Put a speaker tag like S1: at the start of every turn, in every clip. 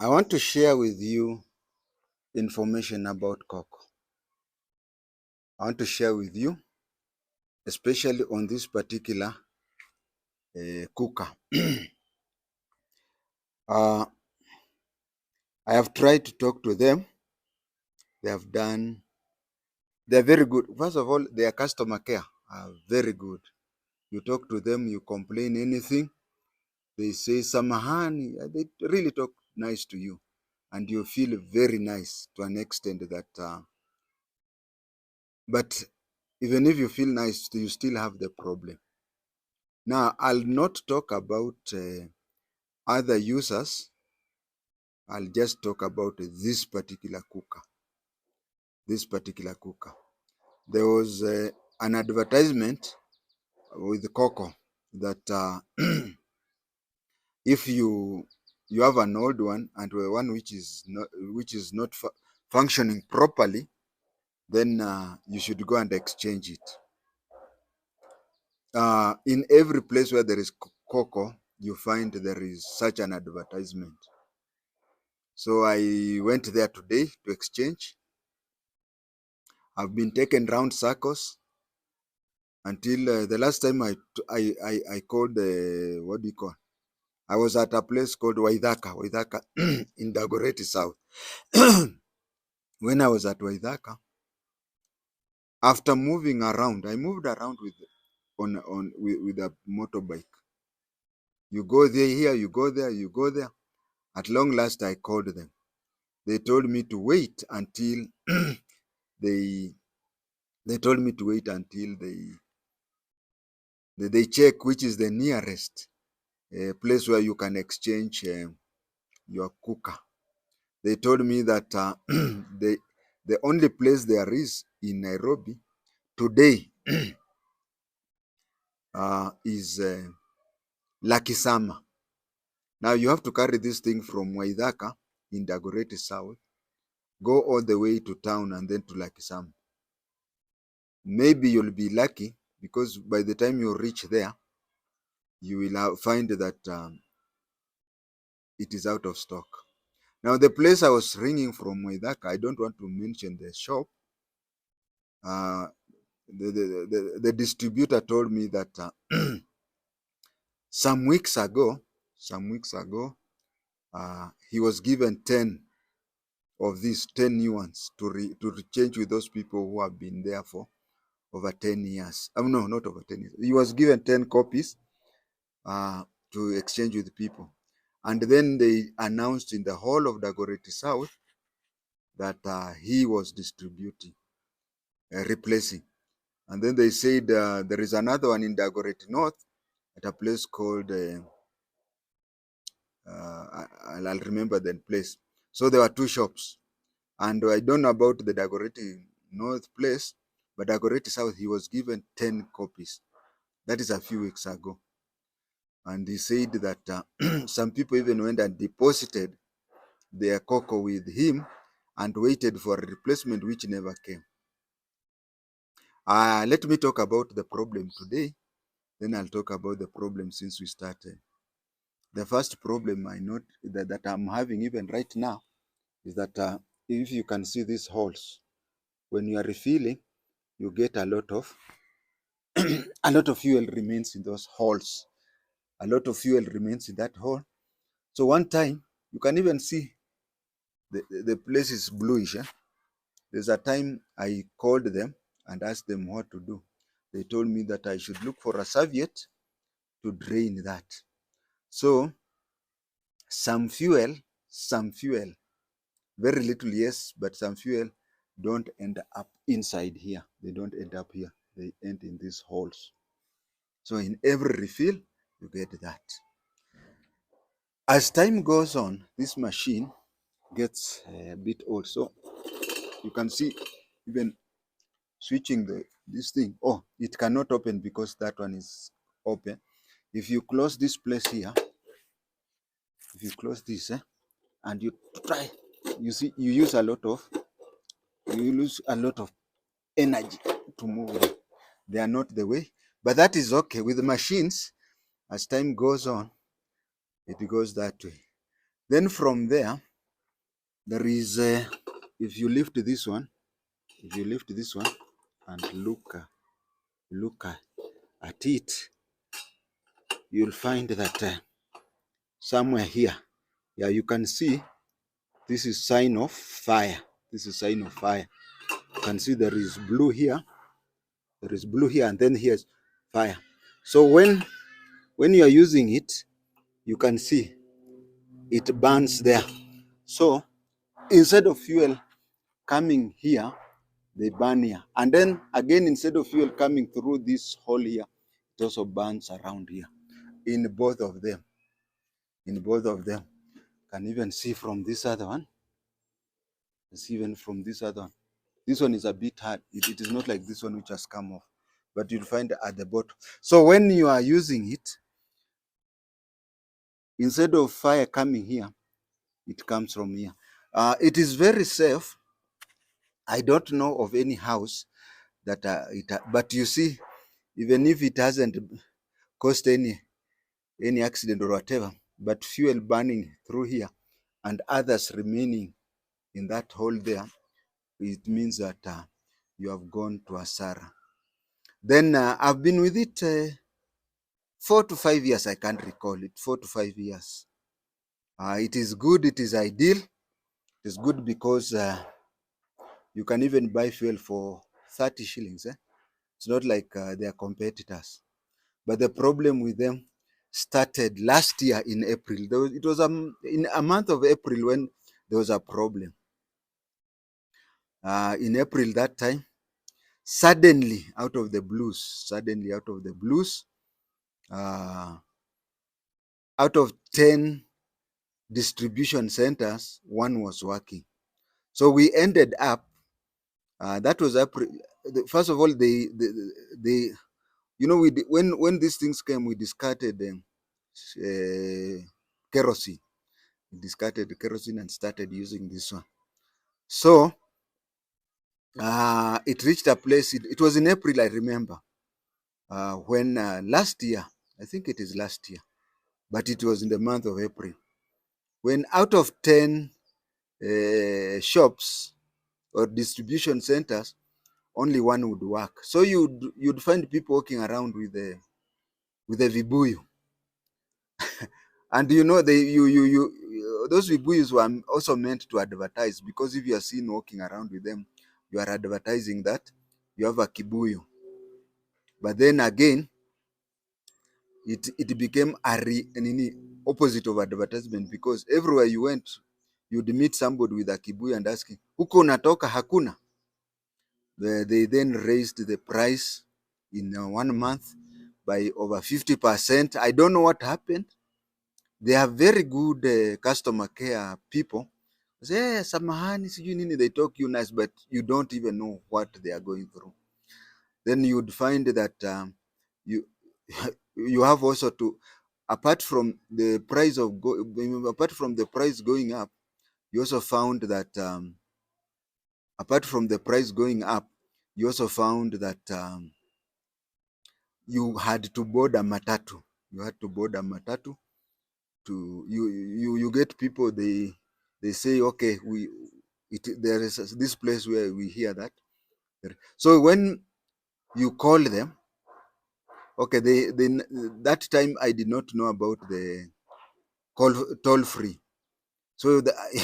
S1: I want to share with you information about KOKO. I want to share with you, especially on this particular cooker. I have tried to talk to them. They're very good. First of all, their customer care are very good. You talk to them, you complain anything, they say samahani, they really talk nice to you. And you feel very nice to an extent that, but even if you feel nice, you still have the problem. Now, I'll not talk about other users. I'll just talk about this particular cooker. There was an advertisement with KOKO that if you have an old one and one which is not functioning properly, then you should go and exchange it. In every place where there is KOKO, you find there is such an advertisement. So I went there today to exchange. I've been taken round circles until the last time I called, what do you call? I was at a place called Waithaka in Dagoretti South. When I was at Waithaka, after moving around, I moved around with a motorbike. You go there, here, you go there, you go there. At long last, I called them. They told me to wait until they told me to wait until they check which is the nearest place where you can exchange your cooker. They told me that the only place there is in Nairobi today is Lakisama. Now you have to carry this thing from Waithaka in Dagoretti South, go all the way to town and then to Lakisama. Maybe you'll be lucky because by the time you reach there, you will find that it is out of stock. Now the place I was ringing from Waithaka, I don't want to mention the shop. The distributor told me that some weeks ago, he was given 10 of these 10 new ones to rechange with those people who have been there for over 10 years. No, not over 10 years. He was given 10 copies to exchange with people. And then they announced in the whole of Dagoretti South that he was distributing, replacing. And then they said there is another one in Dagoretti North at a place called, I'll remember the place. So there were 2 shops. And I don't know about the Dagoretti North place, but Dagoretti South, he was given 10 copies. That is a few weeks ago. And he said that some people even went and deposited their KOKO with him and waited for a replacement which never came. Let me talk about the problem today. Then I'll talk about the problem since we started. The first problem I note that I'm having even right now is that if you can see these holes, when you are refilling, you get a lot of fuel remains in those holes. A lot of fuel remains in that hole. So one time, you can even see the place is bluish. There's a time I called them and asked them what to do. They told me that I should look for a serviette to drain that. So some fuel, very little, yes, but some fuel don't end up inside here. They don't end up here. They end in these holes. So in every refill, you get that. As time goes on, this machine gets a bit old. So you can see even switching this thing. Oh, it cannot open because that one is open. If you close this place here, if you close this and you try, you see, you lose a lot of energy to move them. They are not the way, but that is okay with the machines. As time goes on, it goes that way. Then from there, There is a, if you lift this one, and look at it, you'll find that somewhere here, yeah, you can see this is sign of fire. This is sign of fire. You can see there is blue here, and then here's fire. So when you are using it, you can see it burns there. So instead of fuel coming here, they burn here. And then again, instead of fuel coming through this hole here, it also burns around here. In both of them. Can even see from this other one. See even from this other one. This one is a bit hard. It is not like this one which has come off, but you'll find at the bottom. So when you are using it, instead of fire coming here, it comes from here. It is very safe. I don't know of any house that but you see, even if it hasn't caused any accident or whatever, but fuel burning through here and others remaining in that hole there, it means that you have gone to Asara. Then I've been with it 4 to 5 years. I can't recall it. 4 to 5 years. It is good. It is ideal. It is good because you can even buy fuel for 30 shillings. It's not like their competitors. But the problem with them started last year in April. It was in a month of April when there was a problem. In April that time, suddenly out of the blues, out of 10 distribution centers, one was working. So we ended up, that was April. First of all, they you know, when these things came, we discarded kerosene. We discarded kerosene and started using this one. So it reached a place, it was in April, I remember, when last year, I think it is last year, but it was in the month of April, when out of 10 shops or distribution centers, only one would work. So you'd find people walking around with a vibuyu. And you know, those vibuyus were also meant to advertise, because if you are seen walking around with them, you are advertising that you have a kibuyu. But then again, it became an opposite of advertisement, because everywhere you went, you'd meet somebody with a kibuyu and asking, huko unatoka hakuna? They then raised the price in 1 month by over 50%. I don't know what happened. They are very good customer care people. Say, hey, samahani, sijui nini, they talk you nice, but you don't even know what they are going through. Then you'd find that you you have also to, apart from the price going up, you also found that apart from the price going up, you also found that you had to board a matatu. You had to board a matatu to you get people, they say, okay, there is this place where we hear that. So when you call them, okay, that time I did not know about the toll free. So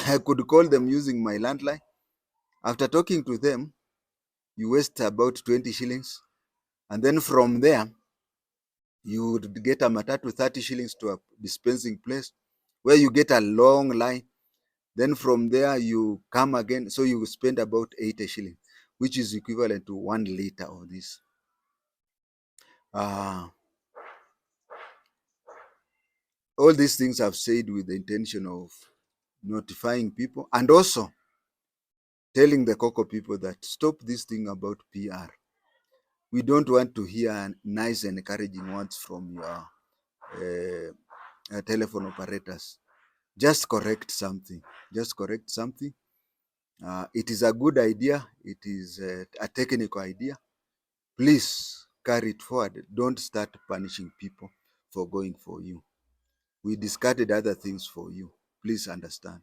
S1: I could call them using my landline. After talking to them, you waste about 20 shillings. And then from there, you would get a matatu 30 shillings to a dispensing place where you get a long line. Then from there, you come again. So you spend about 80 shillings, which is equivalent to 1 liter of this. All these things I've said with the intention of notifying people and also telling the KOKO people that stop this thing about PR. We don't want to hear nice and encouraging words from your telephone operators. Just correct something. It is a good idea. It is a technical idea. Please carry it forward. Don't start punishing people for going for you. We discarded other things for you. Please understand.